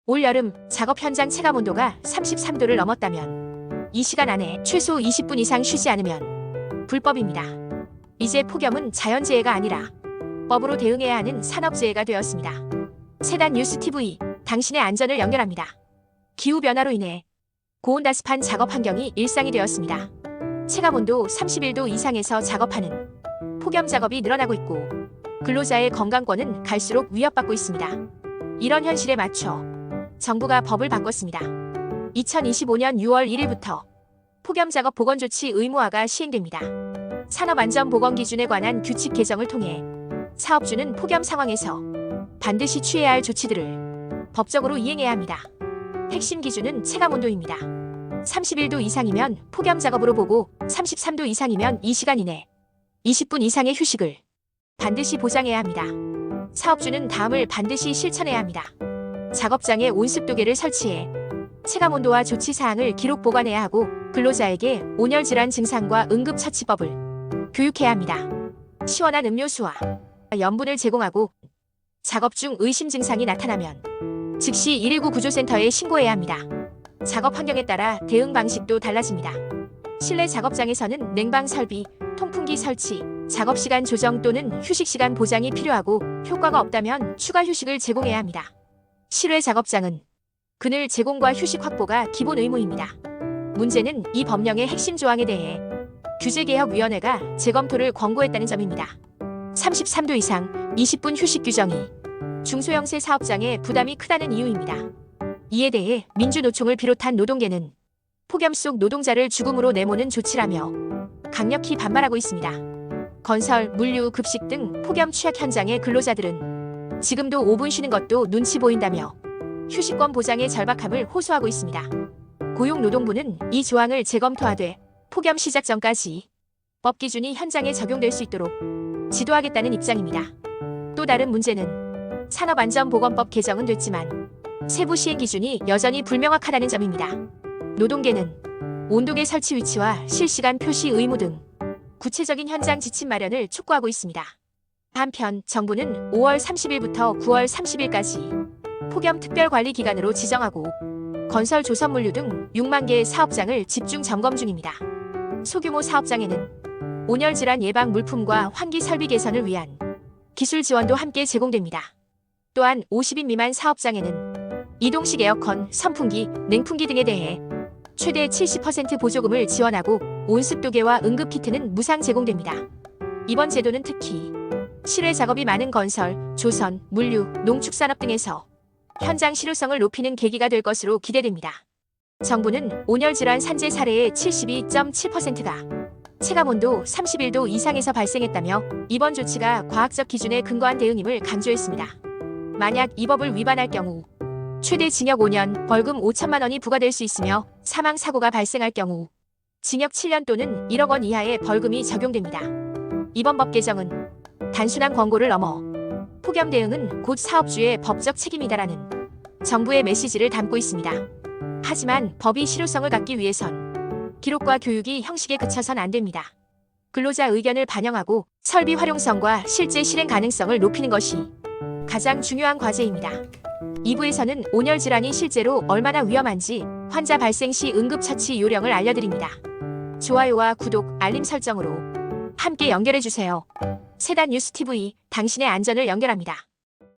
올여름 작업 현장 체감 온도가 33도를 넘었다면 이 시간 안에 최소 20분 이상 쉬지 않으면 불법입니다. 이제 폭염은 자연재해가 아니라 법으로 대응해야 하는 산업재해가 되었습니다. 세단 뉴스 TV, 당신의 안전을 연결합니다. 기후변화로 인해 고온다습한 작업 환경이 일상이 되었습니다. 체감온도 31도 이상에서 작업하는 폭염 작업이 늘어나고 있고 근로자의 건강권은 갈수록 위협받고 있습니다. 이런 현실에 맞춰 정부가 법을 바꿨습니다. 2025년 6월 1일부터 폭염 작업 보건 조치 의무화가 시행됩니다. 산업안전보건기준에 관한 규칙 개정을 통해 사업주는 폭염 상황에서 반드시 취해야 할 조치들을 법적으로 이행해야 합니다. 핵심 기준은 체감온도입니다. 31도 이상이면 폭염 작업으로 보고 33도 이상이면 2시간 이내 20분 이상의 휴식을 반드시 보장해야 합니다. 사업주는 다음을 반드시 실천해야 합니다. 작업장에 온습도계를 설치해 체감온도와 조치사항을 기록 보관해야 하고 근로자에게 온열질환 증상과 응급처치법을 교육해야 합니다. 시원한 음료수와 염분을 제공하고 작업 중 의심 증상이 나타나면 즉시 119 구조센터에 신고해야 합니다. 작업 환경에 따라 대응 방식도 달라집니다. 실내 작업장에서는 냉방 설비, 통풍기 설치, 작업시간 조정 또는 휴식시간 보장이 필요하고 효과가 없다면 추가 휴식을 제공해야 합니다. 실외 작업장은 그늘 제공과 휴식 확보가 기본 의무입니다. 문제는 이 법령의 핵심 조항에 대해 규제개혁위원회가 재검토를 권고했다는 점입니다. 33도 이상 20분 휴식 규정이 중소형세 사업장에 부담이 크다는 이유입니다. 이에 대해 민주노총을 비롯한 노동계는 폭염 속 노동자를 죽음으로 내모는 조치라며 강력히 반발하고 있습니다. 건설, 물류, 급식 등 폭염 취약 현장의 근로자들은 지금도 5분 쉬는 것도 눈치 보인다며 휴식권 보장의 절박함을 호소하고 있습니다. 고용노동부는 이 조항을 재검토하되 폭염 시작 전까지 법 기준이 현장에 적용될 수 있도록 지도하겠다는 입장입니다. 또 다른 문제는 산업안전보건법 개정은 됐지만 세부 시행 기준이 여전히 불명확하다는 점입니다. 노동계는 온도계 설치 위치와 실시간 표시 의무 등 구체적인 현장 지침 마련을 촉구하고 있습니다. 한편 정부는 5월 30일부터 9월 30일까지 폭염 특별관리 기간으로 지정하고 건설 조선 물류 등 6만 개의 사업장을 집중 점검 중입니다. 소규모 사업장에는 온열 질환 예방 물품과 환기 설비 개선을 위한 기술 지원도 함께 제공됩니다. 또한 50인 미만 사업장에는 이동식 에어컨, 선풍기, 냉풍기 등에 대해 최대 70% 보조금을 지원하고 온습도계와 응급키트는 무상 제공됩니다. 이번 제도는 특히 실외 작업이 많은 건설, 조선, 물류, 농축산업 등에서 현장 실효성을 높이는 계기가 될 것으로 기대됩니다. 정부는 온열질환 산재 사례의 72.7%가 체감온도 31도 이상에서 발생했다며 이번 조치가 과학적 기준에 근거한 대응임을 강조했습니다. 만약 이 법을 위반할 경우 최대 징역 5년, 벌금 5천만 원이 부과될 수 있으며 사망사고가 발생할 경우 징역 7년 또는 1억 원 이하의 벌금이 적용됩니다. 이번 법 개정은 단순한 권고를 넘어 폭염 대응은 곧 사업주의 법적 책임이다라는 정부의 메시지를 담고 있습니다. 하지만 법이 실효성을 갖기 위해선 기록과 교육이 형식에 그쳐선 안 됩니다. 근로자 의견을 반영하고 설비 활용성과 실제 실행 가능성을 높이는 것이 가장 중요한 과제입니다. 2부에서는 온열 질환이 실제로 얼마나 위험한지 환자 발생 시 응급처치 요령을 알려드립니다. 좋아요와 구독, 알림 설정으로 함께 연결해주세요. 세단 뉴스 TV, 당신의 안전을 연결합니다.